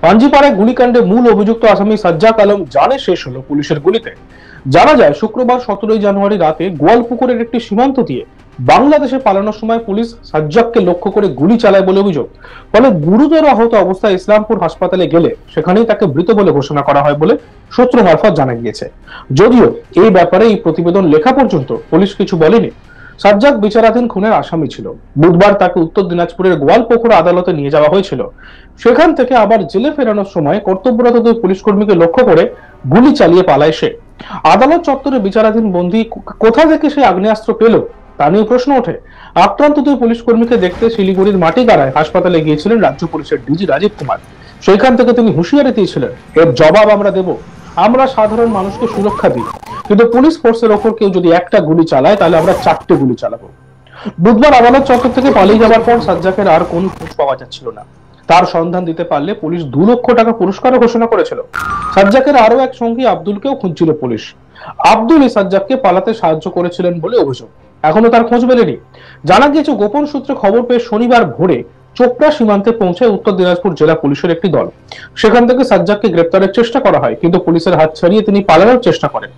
পাঞ্জিপাড়ায় গুলিকাণ্ডে মূল অভিযুক্ত আসামি সাজ্জাক আলম জানে শেষ হলো পুলিশের গুলিতে। জানা যায় শুক্রবার 17 জানুয়ারি রাতে গোয়ালপুকুরের একটি সীমান্ত দিয়ে বাংলাদেশে পালানোর সময় পুলিশ সাজ্জাককে লক্ষ্য করে গুলি চালায় বলে অভিযোগ। ফলে গুরুতর আহত অবস্থায় ইসলামপুর হাসপাতালে গেলে সেখানেই তাকে মৃত বলে ঘোষণা করা হয় বলে সূত্র মারফত জানা গিয়েছে। যদিও এই ব্যাপারে এই প্রতিবেদন লেখা পর্যন্ত পুলিশ কিছু বলেনি। সাজ্জাক বিচারাধীন খুনের আসামি ছিল। বুধবার তাকে উত্তর দিনাজপুরের গোয়ালপুকুর আদালতে নিয়ে যাওয়া হয়েছিল। সেখান থেকে আবার জেলে ফেরানোর সময় কর্তব্যরত দুই পুলিশ কর্মীকে লক্ষ্য করে গুলি চালিয়ে পালায় সে। আদালত চত্বরে বিচারাধীন বন্দী কোথা থেকে সে আগ্নেয়াস্ত্র পেল তা নিয়ে প্রশ্ন ওঠে। আক্রান্ত দুই পুলিশ কর্মীকে দেখতে শিলিগুড়ির মাটিগাড়ায় হাসপাতালে গিয়েছিলেন রাজ্য পুলিশের ডিজি রাজীব কুমার। সেখান থেকে তিনি হুঁশিয়ারি দিয়েছিলেন, এর জবাব আমরা দেব, আমরা সাধারণ মানুষকে সুরক্ষা দিই, কিন্তু পুলিশ ফোর্সের ওপর কেউ যদি একটা গুলি চালায় তাহলে আমরা 4টে গুলি চালাবো। বুধবার আদালত চত্বর থেকে পালিয়ে যাওয়ার পর সাজ্জাকের আর কোনো খোঁজ পাওয়া যাচ্ছিল না। তার সন্ধান দিতে পারলে পুলিশ 2 লক্ষ টাকা পুরস্কারও ঘোষণা করেছিল। সাজ্জাকের আরো এক সঙ্গী আব্দুলকেও খুঁজছিল পুলিশ। আব্দুল সাজ্জাককে পালাতে সাহায্য করেছিলেন বলে অভিযোগ। এখনো তার খোঁজ মেলেনি। জানা গিয়েছে গোপন সূত্রে খবর পেয়ে শনিবার ভোরে চোপড়া সীমান্তে পৌঁছায় উত্তর দিনাজপুর জেলা পুলিশের একটি দল। সেখান থেকে সাজ্জাককে গ্রেপ্তারের চেষ্টা করা হয়, কিন্তু পুলিশের হাত ছাড়িয়ে তিনি পালানোর চেষ্টা করেন।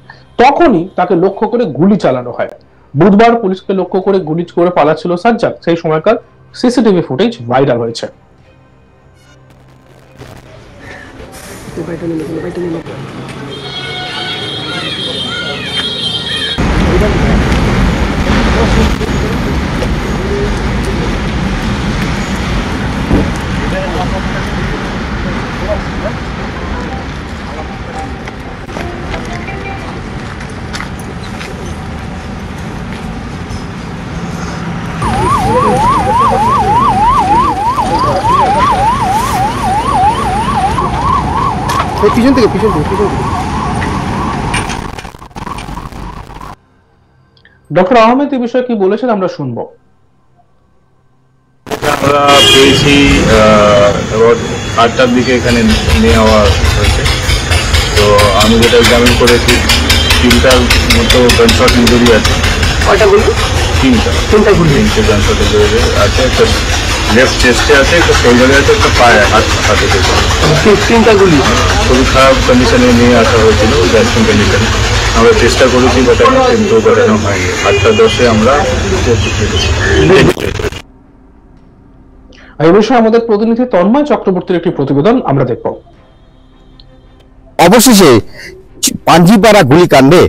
তখনই তাকে লক্ষ্য করে গুলি চালানো হয়। বুধবার পুলিশকে লক্ষ্য করে গুলি করে পালাচ্ছিল সাজ্জাক। সেই সময়কার সিসিটিভি ফুটেজ ভাইরাল হয়েছে। পিছন থেকে ডক্টর আহমেদ এই বিষয়ে কি বলেছেন আমরা শুনবো। আমরা পেয়েছি অ্যাবাউট 8টার দিকে এখানে নিয়ে যাওয়া হয়েছে। তো আমি যেটা এক্সামিন করেছি 3টার মতো গানশট ইঞ্জুরি আছে। কয়টা গুলি? 3টা গুলি গানশট ইঞ্জুরি আছে। একটা লেফট চেস্টে আছে, একটা শোল্ডারে আছে, একটা পায়ে হাতে 3টা গুলি। খুবই খারাপ কন্ডিশনে নিয়ে আসা হয়েছিল, র্যাশিং কন্ডিশনে। আমরা চেষ্টা করেছি বাট কিন্তু করানো হয়নি। 8:10 আমরা এই বিষয়ে আমাদের প্রতিনিধি তন্ময় চক্রবর্তীর একটি প্রতিবেদন আমরা দেখব। অবশেষে পাঞ্জিপাড়া গুলিকাণ্ডে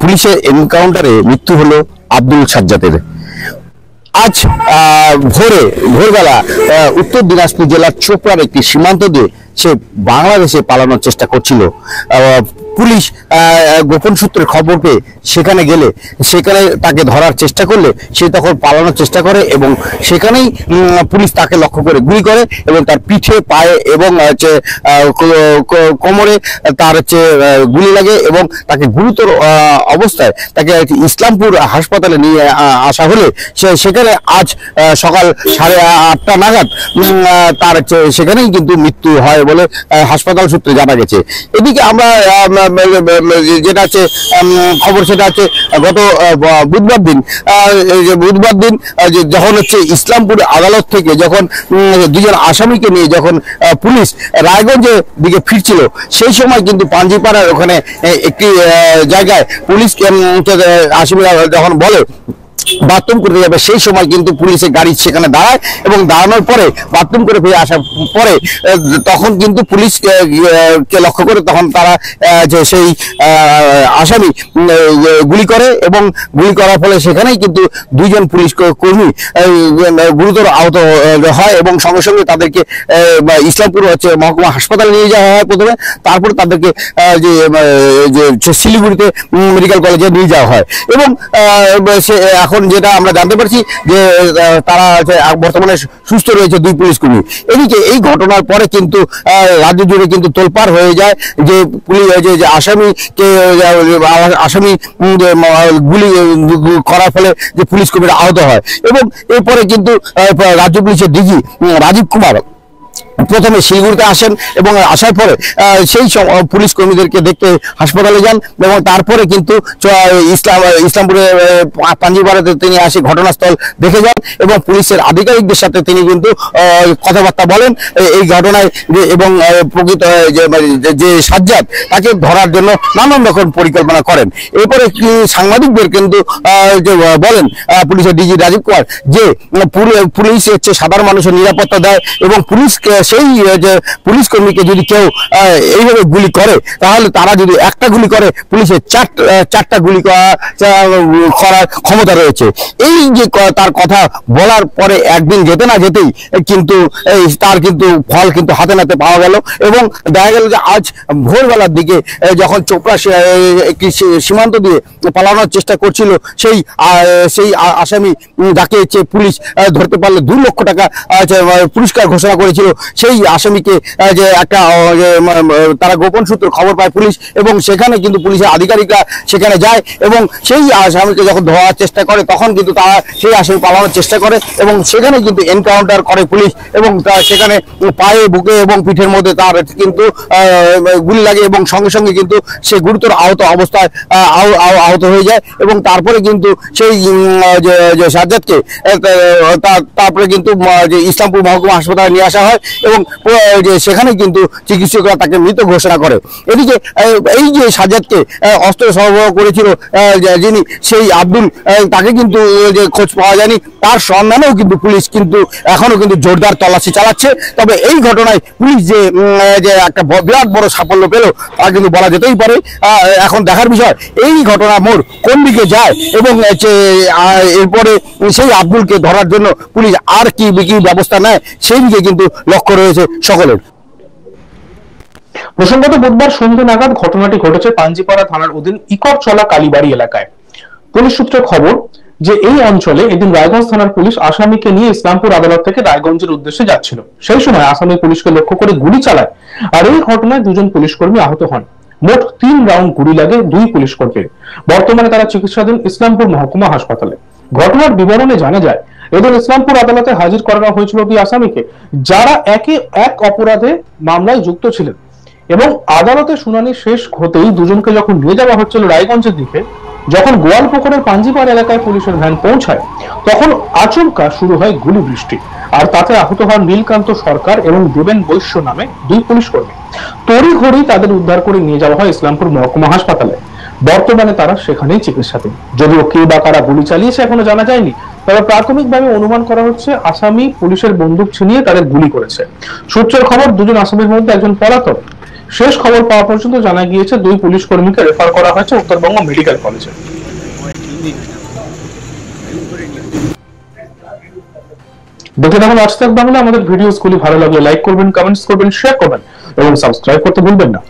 পুলিশের এনকাউন্টারে মৃত্যু হলো আব্দুল সাজ্জাদের। আজ ভোরবেলা উত্তর দিনাজপুর জেলার চোপড়ার একটি সীমান্ত দিয়ে সে বাংলাদেশে পালানোর চেষ্টা করছিল। পুলিশ গোপন সূত্রে খবর পেয়ে সেখানে গেলে সেখানে তাকে ধরার চেষ্টা করলে সে তখন পালানোর চেষ্টা করে এবং সেখানেই পুলিশ তাকে লক্ষ্য করে গুলি করে এবং তার পিঠে, পায়ে এবং কোমরে তার গুলি লাগে এবং তাকে গুরুতর অবস্থায় তাকে ইসলামপুর হাসপাতালে নিয়ে আসা হলে সেখানে আজ সকাল 8:30 নাগাদ তার সেখানেই কিন্তু মৃত্যু হয় বলে হাসপাতাল সূত্রে জানা গেছে। এদিকে আমরা যেটা আছে খবর সেটা আছে গত বুধবার দিন যখন ইসলামপুর আদালত থেকে যখন 2জন আসামিকে নিয়ে যখন পুলিশ রায়গঞ্জের দিকে ফিরছিল সেই সময় কিন্তু পাঞ্জিপাড়ার ওখানে একটি জায়গায় পুলিশ আসামিরা যখন বলে বাথরুম করতে যাবে সেই সময় কিন্তু পুলিশের গাড়ি সেখানে দাঁড়ায় এবং দাঁড়ানোর পরে বাথরুম করে ফিরে আসার পরে তখন কিন্তু পুলিশকে লক্ষ্য করে তখন তারা যে সেই আসামি গুলি করে এবং গুলি করার ফলে সেখানেই কিন্তু 2জন পুলিশ কর্মী গুরুতর আহত হয় এবং সঙ্গে সঙ্গে তাদেরকে ইসলামপুর মহকুমা হাসপাতালে নিয়ে যাওয়া হয় প্রথমে, তারপরে তাদেরকে যে শিলিগুড়িতে মেডিকেল কলেজে নিয়ে যাওয়া হয় এবং এখন যেটা আমরা জানতে পারছি যে তারা বর্তমানে সুস্থ রয়েছে 2 পুলিশ কর্মী। এদিকে এই ঘটনার পরে কিন্তু রাজ্য জুড়ে কিন্তু তোলপাড় হয়ে যায় যে আসামি গুলি করার ফলে যে পুলিশ কর্মীরা আহত হয় এবং এরপরে কিন্তু রাজ্য পুলিশের ডিজি রাজীব কুমার প্রথমে শিলিগুড়িতে আসেন এবং আসার পরে সেই পুলিশ কর্মীদেরকে দেখতে হাসপাতালে যান এবং তারপরে কিন্তু ইসলামপুরে পাঞ্জিপাড়াতে তিনি আসে ঘটনাস্থল দেখে যান এবং পুলিশের আধিকারিকদের সাথে তিনি কিন্তু কথাবার্তা বলেন এই ঘটনায় এবং প্রকৃত যে সাজ্জাদ তাকে ধরার জন্য নানান রকম পরিকল্পনা করেন। এরপরে সাংবাদিকদের কিন্তু বলেন পুলিশের ডিজি রাজীব কুমার যে পুলিশ হচ্ছে সাধারণ মানুষের নিরাপত্তা দেয় এবং পুলিশ সেই যে পুলিশ কর্মীকে যদি কেউ এইভাবে গুলি করে তাহলে তারা যদি একটা গুলি করে পুলিশের চারটা গুলি করার ক্ষমতা রয়েছে। এই যে তার কথা বলার পরে একদিন যেতে না যেতেই কিন্তু তার কিন্তু ফল কিন্তু হাতে নাতে পাওয়া গেল এবং দেখা গেল যে আজ ভোরবেলার দিকে যখন চোপড়া একটি সীমান্ত দিয়ে পালানোর চেষ্টা করছিল সেই আসামি যাকে পুলিশ ধরতে পারলে 2 লক্ষ টাকা পুরস্কার ঘোষণা করেছিল সেই আসামিকে যে একটা তারা গোপন সূত্রে খবর পায় পুলিশ এবং সেখানে কিন্তু পুলিশের আধিকারিকরা সেখানে যায় এবং সেই আসামিকে যখন ধরার চেষ্টা করে তখন কিন্তু তারা সেই আসামি পালানোর চেষ্টা করে এবং সেখানে কিন্তু এনকাউন্টার করে পুলিশ এবং সেখানে পায়ে বুকে এবং পিঠের মধ্যে তার কিন্তু গুলি লাগে এবং সঙ্গে সঙ্গে কিন্তু সে গুরুতর অবস্থায় আহত হয়ে যায় এবং তারপরে কিন্তু সেই যে সাজ্জাদকে তারপরে কিন্তু যে ইসলামপুর মহকুমা হাসপাতালে নিয়ে আসা হয় এবং সেখানে কিন্তু চিকিৎসকরা তাকে মৃত ঘোষণা করে। এদিকে এই যে সাজ্জাদকে অস্ত্র সরবরাহ করেছিল যিনি সেই আব্দুল তাকে কিন্তু যে খোঁজ পাওয়া যায়নি, তার সন্ধানেও কিন্তু পুলিশ কিন্তু এখনো কিন্তু জোরদার তল্লাশি চালাচ্ছে। তবে এই ঘটনায় পুলিশ যে একটা বিরাট বড় সাফল্য পেল তা কিন্তু বলা যেতেই পারে। এখন দেখার বিষয় এই ঘটনা মোড় কোন দিকে যায় এবং এরপরে সেই আব্দুলকে ধরার জন্য পুলিশ আর কি ব্যবস্থা নেয় সেই দিকে কিন্তু লক্ষ্য রয়েছে সকলের। প্রসঙ্গত বুধবার সন্ধ্যা নাগাদ ঘটনাটি ঘটেছে পাঞ্জিপাড়া থানার অধীন ইকরচলা কালীবাড়ি এলাকায়। পুলিশ সূত্রে খবর যে এই অঞ্চলে এদিন রায়গঞ্জ থানার পুলিশ আসামিকে নিয়ে ইসলামপুর আদালত থেকে রায়গঞ্জের উদ্দেশ্যে যাচ্ছিল। সেই সময় আসামি পুলিশকে লক্ষ্য করে গুলি চালায় আর এই ঘটনায় 2 জন পুলিশ কর্মী আহত হন। মোট 3 রাউন্ড গুলি লাগে 2 পুলিশ কর্মীর। বর্তমানে তারা চিকিৎসাধীন ইসলামপুর মহকুমা হাসপাতালে। ঘটনার বিবরণে জানা যায় এদিন ইসলামপুর আদালতে হাজির করানো হয়েছিল 2 আসামিকে যারা এক অপরাধে মামলায় যুক্ত ছিলেন এবং আদালতে শুনানি শেষ হতেই 2 জনকে যখন নিয়ে যাওয়া হচ্ছিল রায়গঞ্জের দিকে, যখন গোয়ালপুকুরের পাঞ্জিপাড়া এলাকায় পুলিশের ভ্যান পৌঁছায় তখন আচমকা শুরু হয় গুলি বৃষ্টি আর তাতে আহত হন নীলকান্ত সরকার এবং দেবেন বৈশ্য নামে 2 পুলিশ কর্মী। তড়িঘড়ি তাদের উদ্ধার করে নিয়ে যাওয়া হয় ইসলামপুর মহকুমা হাসপাতালে। বর্তমানে তারা সেখানেই চিকিৎসাধীন। যদিও কে বা কারা গুলি চালিয়েছে এখনো জানা যায়নি, তবে প্রাথমিকভাবে অনুমান করা হচ্ছে আসামি পুলিশের বন্দুক ছিনিয়ে তাদের গুলি করেছে। সূত্রের খবর 2 জন আসামির মধ্যে একজন পলাতক। শেষ খবর পাওয়া পর্যন্ত জানা গিয়েছে 2 পুলিশ কর্মীকে রেফার করা হয়েছে উত্তরবঙ্গ মেডিকেল কলেজে। দেখতে থাকুন আজ তাক বাংলা। আমাদের ভিডিওসগুলি ভালো লাগলে লাইক করবেন, কমেন্টস করবেন, শেয়ার করবেন এবং সাবস্ক্রাইব করতে ভুলবেন না।